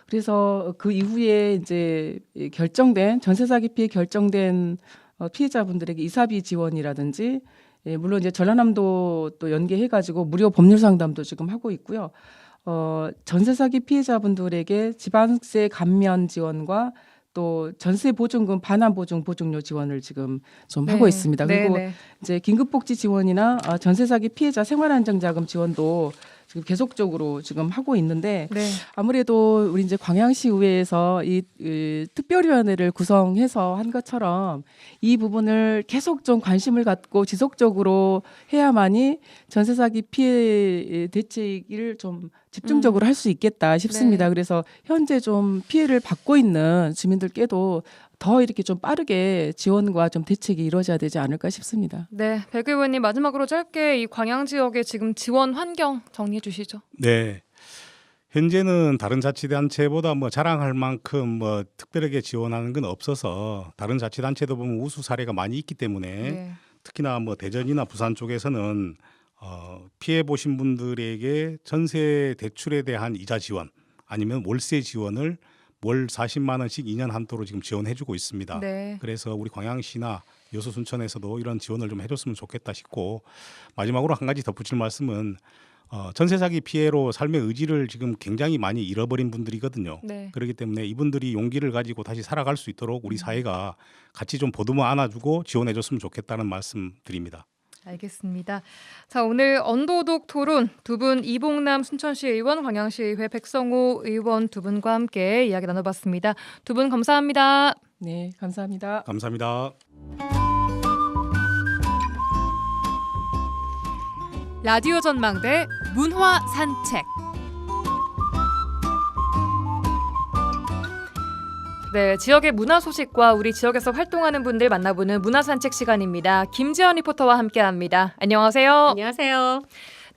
그래서 그 이후에 이제 결정된 전세 사기 피해 결정된 피해자분들에게 이사비 지원이라든지, 예, 물론 이제 전라남도 또 연계해가지고 무료 법률 상담도 지금 하고 있고요. 전세 사기 피해자분들에게 지방세 감면 지원과 또 전세 보증금 반환 보증 보증료 지원을 지금 좀 하고 있습니다. 그리고 이제 긴급복지 지원이나 전세 사기 피해자 생활안정자금 지원도 지금 계속적으로 지금 하고 있는데, 네. 아무래도 우리 이제 광양시 의회에서 이 특별위원회를 구성해서 한 것처럼 이 부분을 계속 좀 관심을 갖고 지속적으로 해야만이 전세 사기 피해 대책을 좀 집중적으로 할 수 있겠다 싶습니다. 네. 그래서 현재 좀 피해를 받고 있는 주민들께도 더 이렇게 좀 빠르게 지원과 좀 대책이 이루어져야 되지 않을까 싶습니다. 네, 백 의원님 마지막으로 짧게 이 광양 지역의 지금 지원 환경 정리해 주시죠. 네. 현재는 다른 자치단체보다 뭐 자랑할 만큼 뭐 특별하게 지원하는 건 없어서 다른 자치단체도 보면 우수 사례가 많이 있기 때문에 네. 특히나 뭐 대전이나 부산 쪽에서는 피해 보신 분들에게 전세 대출에 대한 이자 지원 아니면 월세 지원을 월 40만 원씩 2년 한도로 지금 지원해주고 있습니다. 네. 그래서 우리 광양시나 여수 순천에서도 이런 지원을 좀 해줬으면 좋겠다 싶고, 마지막으로 한 가지 덧붙일 말씀은 전세 사기 피해로 삶의 의지를 지금 굉장히 많이 잃어버린 분들이거든요. 네. 그렇기 때문에 이분들이 용기를 가지고 다시 살아갈 수 있도록 우리 사회가 같이 좀 보듬어 안아주고 지원해줬으면 좋겠다는 말씀 드립니다. 알겠습니다. 자, 오늘 언도독 토론 두 분, 이봉남 순천시 의원, 광양시 의회 백성호 의원 두 분과 함께 이야기 나눠봤습니다. 두 분 감사합니다. 네, 감사합니다. 감사합니다. 라디오 전망대 문화 산책. 네, 지역의 문화 소식과 우리 지역에서 활동하는 분들 만나보는 문화 산책 시간입니다. 김지연 리포터와 함께합니다. 안녕하세요. 안녕하세요.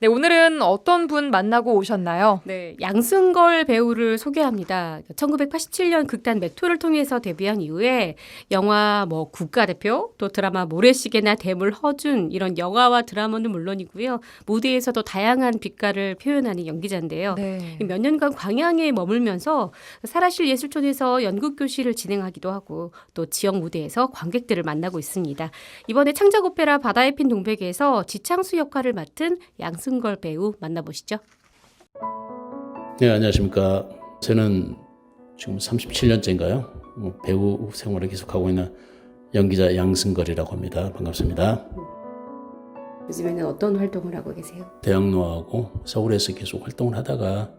네, 오늘은 어떤 분 만나고 오셨나요? 네, 양승걸 배우를 소개합니다. 1987년 극단 메토를 통해서 데뷔한 이후에 영화 국가대표, 또 드라마 모래시계나 대물 허준 이런 영화와 드라마는 물론이고요. 무대에서도 다양한 빛깔을 표현하는 연기자인데요. 네. 몇 년간 광양에 머물면서 사라실 예술촌에서 연극교실을 진행하기도 하고 또 지역 무대에서 관객들을 만나고 있습니다. 이번에 창작 오페라 바다의 핀 동백에서 지창수 역할을 맡은 양승걸 배우 만나보시죠. 네, 안녕하십니까. 저는 지금 37년째인가요? 배우 생활을 계속하고 있는 연기자 양승걸이라고 합니다. 반갑습니다. 요즘에는 어떤 활동을 하고 계세요? 대학로하고 서울에서 계속 활동을 하다가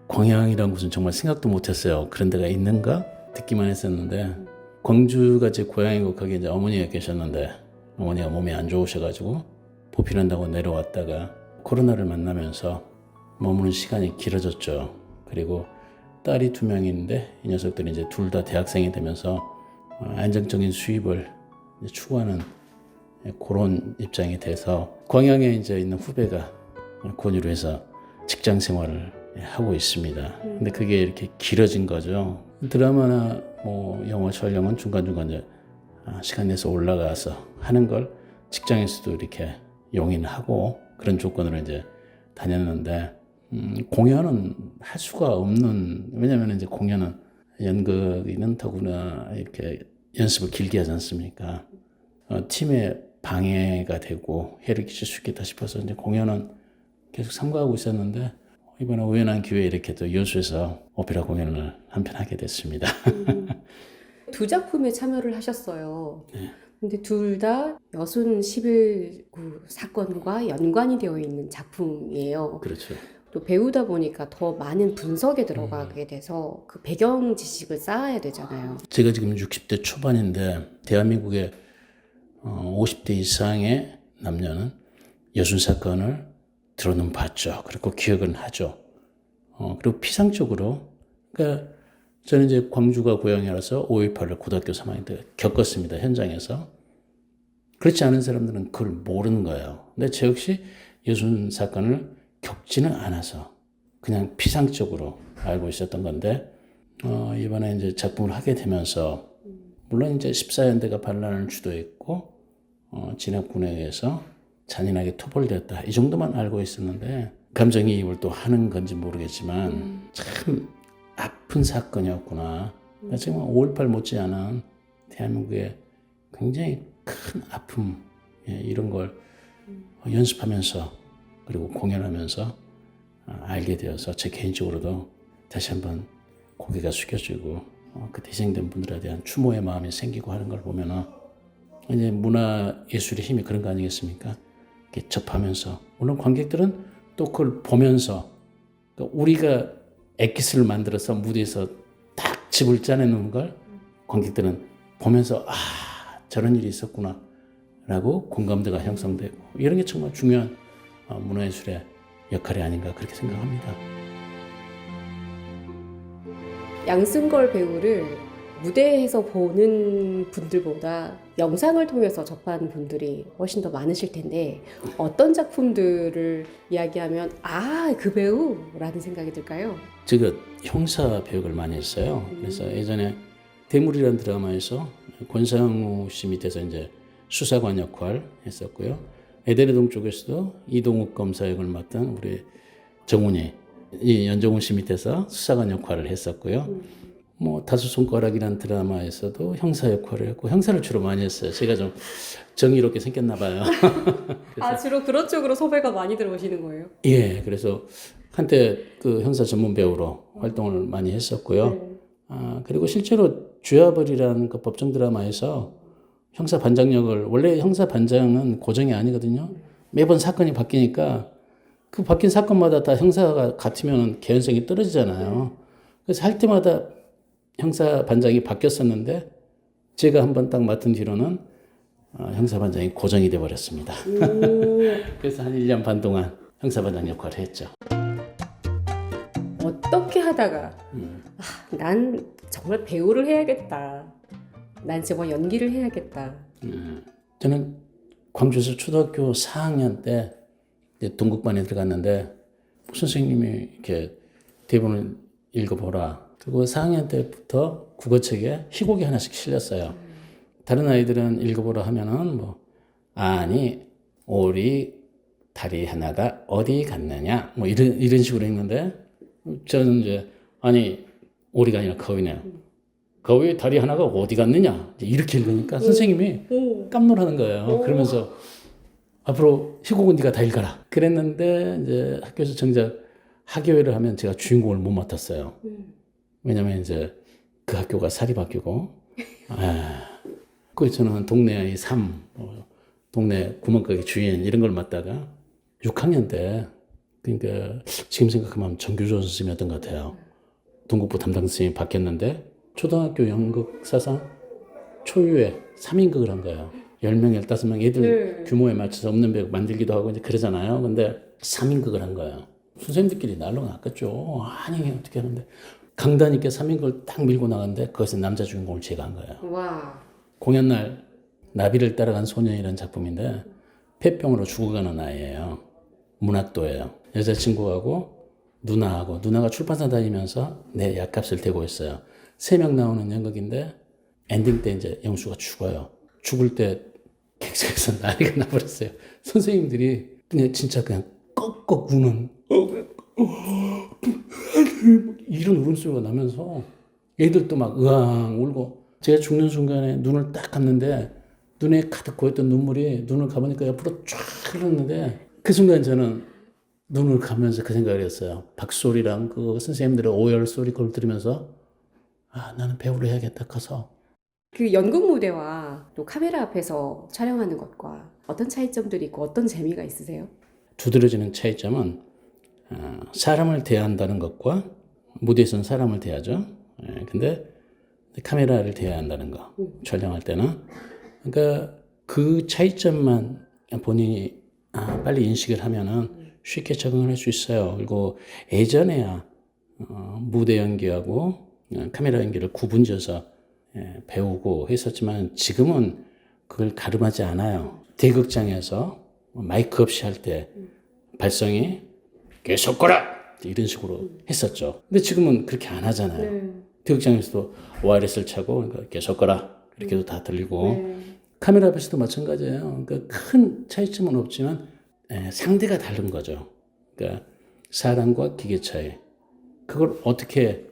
광양이라는 곳은 정말 생각도 못했어요. 그런 데가 있는가? 듣기만 했었는데 광주가 제 고향이고 거기 이제 어머니가 계셨는데 어머니가 몸이 안 좋으셔가지고 보필한다고 내려왔다가 코로나를 만나면서 머무는 시간이 길어졌죠. 그리고 딸이 2명인데 이 녀석들이 이제 둘 다 대학생이 되면서 안정적인 수입을 추구하는 그런 입장이 돼서 광양에 이제 있는 후배가 권유를 해서 직장 생활을 하고 있습니다. 근데 그게 이렇게 길어진 거죠. 드라마나 영화 촬영은 중간중간 이제 시간 내서 올라가서 하는 걸 직장에서도 이렇게 용인하고 그런 조건으로 이제 다녔는데 공연은 할 수가 없는, 왜냐하면 이제 공연은 연극이는 더구나 이렇게 연습을 길게 하지 않습니까? 팀에 방해가 되고 해를 끼칠 수 있겠다 싶어서 이제 공연은 계속 삼가하고 있었는데 이번에 우연한 기회에 이렇게 또 여수에서 오페라 공연을 한 편 하게 됐습니다. 두 작품에 참여를 하셨어요. 네. 근데 둘 다 여순 11구 사건과 연관이 되어 있는 작품이에요. 그렇죠. 또 배우다 보니까 더 많은 분석에 들어가게 돼서 그 배경 지식을 쌓아야 되잖아요. 제가 지금 60대 초반인데 대한민국의 50대 이상의 남녀는 여순 사건을 들어는 봤죠. 그리고 기억은 하죠. 그리고 피상적으로, 그러니까 저는 이제 광주가 고향이라서 5.18을 고등학교 3학년 때 겪었습니다. 현장에서. 그렇지 않은 사람들은 그걸 모르는 거예요. 근데 저 역시 여순 사건을 겪지는 않아서 그냥 피상적으로 알고 있었던 건데, 이번에 이제 작품을 하게 되면서, 물론 이제 14연대가 반란을 주도했고, 진압군에 의해서 잔인하게 토벌되었다. 이 정도만 알고 있었는데, 감정이입을 또 하는 건지 모르겠지만, 참 아픈 사건이었구나. 정말 5.18 못지않은 대한민국의 굉장히 큰 아픔, 이런 걸 연습하면서 그리고 공연하면서 알게 되어서 제 개인적으로도 다시 한번 고개가 숙여지고 그 희생된 분들에 대한 추모의 마음이 생기고 하는 걸 보면은 이제 문화 예술의 힘이 그런 거 아니겠습니까? 이렇게 접하면서, 물론 관객들은 또 그걸 보면서, 그러니까 우리가 엑기스를 만들어서 무대에서 딱 집을 짜내는 걸 관객들은 보면서 저런 일이 있었구나 라고 공감대가 형성되고, 이런 게 정말 중요한 문화예술의 역할이 아닌가 그렇게 생각합니다. 양승걸 배우를 무대에서 보는 분들보다 영상을 통해서 접하는 분들이 훨씬 더 많으실 텐데, 어떤 작품들을 이야기하면 그 배우라는 생각이 들까요? 제가 형사 배역을 많이 했어요. 그래서 예전에 대물이라는 드라마에서 권상우 씨 밑에서 이제 수사관 역할 했었고요. 에덴의 쪽에서도 이동욱 검사 역을 맡던 우리 정훈이, 이 연정훈 씨 밑에서 수사관 역할을 했었고요. 뭐 다섯 손가락이라는 드라마에서도 형사 역할을 했고, 형사를 주로 많이 했어요. 제가 좀 정의롭게 생겼나 봐요. 주로 그런 쪽으로 섭외가 많이 들어오시는 거예요? 예, 그래서 한때 그 형사 전문 배우로 활동을 많이 했었고요. 그리고 실제로 주야벌이라는 그 법정 드라마에서 형사 반장 역을, 원래 형사 반장은 고정이 아니거든요. 매번 사건이 바뀌니까 그 바뀐 사건마다 다 형사가 같으면 개연성이 떨어지잖아요. 그래서 할 때마다 형사 반장이 바뀌었었는데, 제가 한번 딱 맡은 뒤로는 형사 반장이 고정이 돼 버렸습니다. 그래서 한 1년 반 동안 형사 반장 역할을 했죠. 어떻게 하다가 난 정말 배우를 해야겠다, 난 정말 연기를 해야겠다. 저는 광주에서 초등학교 4학년 때 동국반에 들어갔는데, 선생님이 이렇게 대본을 읽어보라. 그리고 4학년 때부터 국어책에 희곡이 하나씩 실렸어요. 다른 아이들은 읽어보라 하면은 뭐 아니 오리 다리 하나가 어디 갔느냐 뭐 이런 식으로 읽는데, 저는 이제 아니 오리가 아니라 거위네요. 거위 다리 하나가 어디 갔느냐 이렇게 읽으니까 선생님이 깜놀하는 거예요. 그러면서 앞으로 희곡은 네가 다 읽어라 그랬는데, 이제 학교에서 정작 학예회를 하면 제가 주인공을 못 맡았어요. 왜냐면 이제 그 학교가 살이 바뀌고, 그래서 저는 동네 아이 3, 동네 구멍가게 주인 이런 걸 맡다가 6학년 때, 그러니까 지금 생각하면 정규조 선생님이었던 것 같아요. 동국부 담당 선생님이 바뀌었는데, 초등학교 연극 사상 초유의 3인극을 한 거예요. 10명, 15명 애들 규모에 맞춰서 없는 배우 만들기도 하고 이제 그러잖아요. 근데 3인극을 한 거예요. 선생님들끼리 난리가 났겠죠. 아니 어떻게 하는데, 강단 있게 3인극을 딱 밀고 나갔는데 거기서 남자 주인공을 제가 한 거예요. 와. 공연날 나비를 따라간 소년이라는 작품인데, 폐병으로 죽어가는 아이예요. 문학도예요. 여자친구하고 누나하고, 누나가 출판사 다니면서 내 약값을 대고 있어요. 3명 나오는 연극인데 엔딩 때 이제 영수가 죽어요. 죽을 때 객석에서 난리가 나버렸어요. 선생님들이 그냥 진짜 그냥 꺽꺽 우는 이런 울음소리가 나면서 애들도 막 으앙 울고, 제가 죽는 순간에 눈을 딱 감는데 눈에 가득 고였던 눈물이 눈을 감으니까 옆으로 쫙 흘렀는데, 그 순간 저는 눈을 감으면서 그 생각을 했어요. 박소리랑 그 선생님들의 오열 소리 그걸 들으면서 나는 배우를 해야겠다 커서 그 연극 무대와 또 카메라 앞에서 촬영하는 것과 어떤 차이점들이 있고 어떤 재미가 있으세요? 두드러지는 차이점은 사람을 대한다는 것과 무대에서는 사람을 대하죠. 근데 카메라를 대해야 한다는 거 촬영할 때는 그러니까 그 차이점만 본인이 빨리 인식을 하면은 쉽게 적응을 할 수 있어요. 그리고 예전에야 무대 연기하고 카메라 연기를 구분져서 배우고 했었지만 지금은 그걸 가름하지 않아요. 대극장에서 마이크 없이 할 때 발성이 계속 거라 이런 식으로 했었죠. 근데 지금은 그렇게 안 하잖아요. 대극장에서도 와이어리스를 차고 그러니까 계속 거라 이렇게도 다 들리고 카메라 앞에서도 마찬가지예요. 그러니까 큰 차이점은 없지만 상대가 다른 거죠. 그러니까 사람과 기계 차이. 그걸 어떻게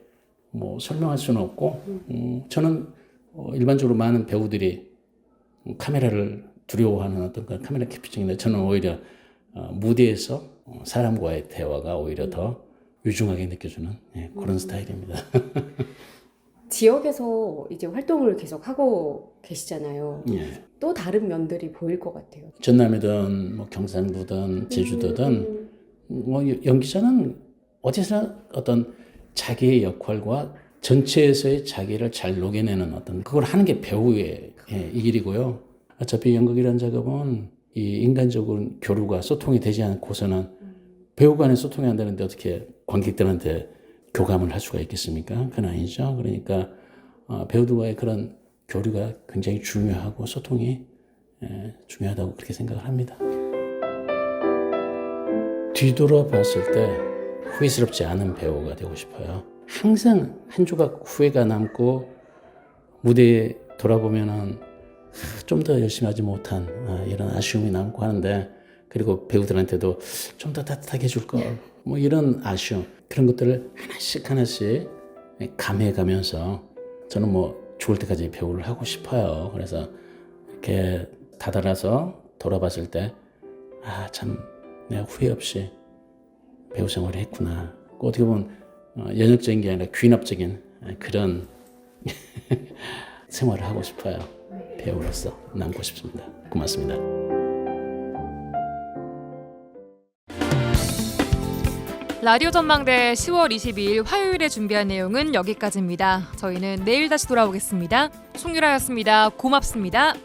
뭐 설명할 수는 없고 저는 일반적으로 많은 배우들이 카메라를 두려워하는 어떤 그 카메라 캡처인데 저는 오히려 무대에서 사람과의 대화가 오히려 더 유중하게 느껴지는 그런 스타일입니다. 지역에서 이제 활동을 계속 하고 계시잖아요. 예. 또 다른 면들이 보일 것 같아요. 전남이든 뭐 경상도든 제주도든 뭐 연기자는 어디서나 어떤 자기의 역할과 전체에서의 자기를 잘 녹여내는 어떤 그걸 하는 게 배우의 이 길이고요. 어차피 연극이라는 작업은 이 인간적인 교류가 소통이 되지 않고서는 배우 간에 소통이 안 되는데 어떻게 관객들한테 교감을 할 수가 있겠습니까? 그건 아니죠. 그러니까 배우들과의 그런 교류가 굉장히 중요하고 소통이 중요하다고 그렇게 생각을 합니다. 뒤돌아봤을 때 후회스럽지 않은 배우가 되고 싶어요. 항상 한 조각 후회가 남고 무대에 돌아보면은 좀 더 열심히 하지 못한 이런 아쉬움이 남고 하는데 그리고 배우들한테도 좀 더 따뜻하게 해줄 걸 뭐 이런 아쉬움 그런 것들을 하나씩 감해가면서 저는 뭐 죽을 때까지 배우를 하고 싶어요. 그래서 이렇게 다다라서 돌아봤을 때 참 내가 후회 없이 배우 생활을 했구나. 어떻게 보면 연역적인 게 아니라 귀납적인 그런 생활을 하고 싶어요. 배우로서 남고 싶습니다. 고맙습니다. 라디오 전망대 10월 22일 화요일에 준비한 내용은 여기까지입니다. 저희는 내일 다시 돌아오겠습니다. 송유라였습니다. 고맙습니다.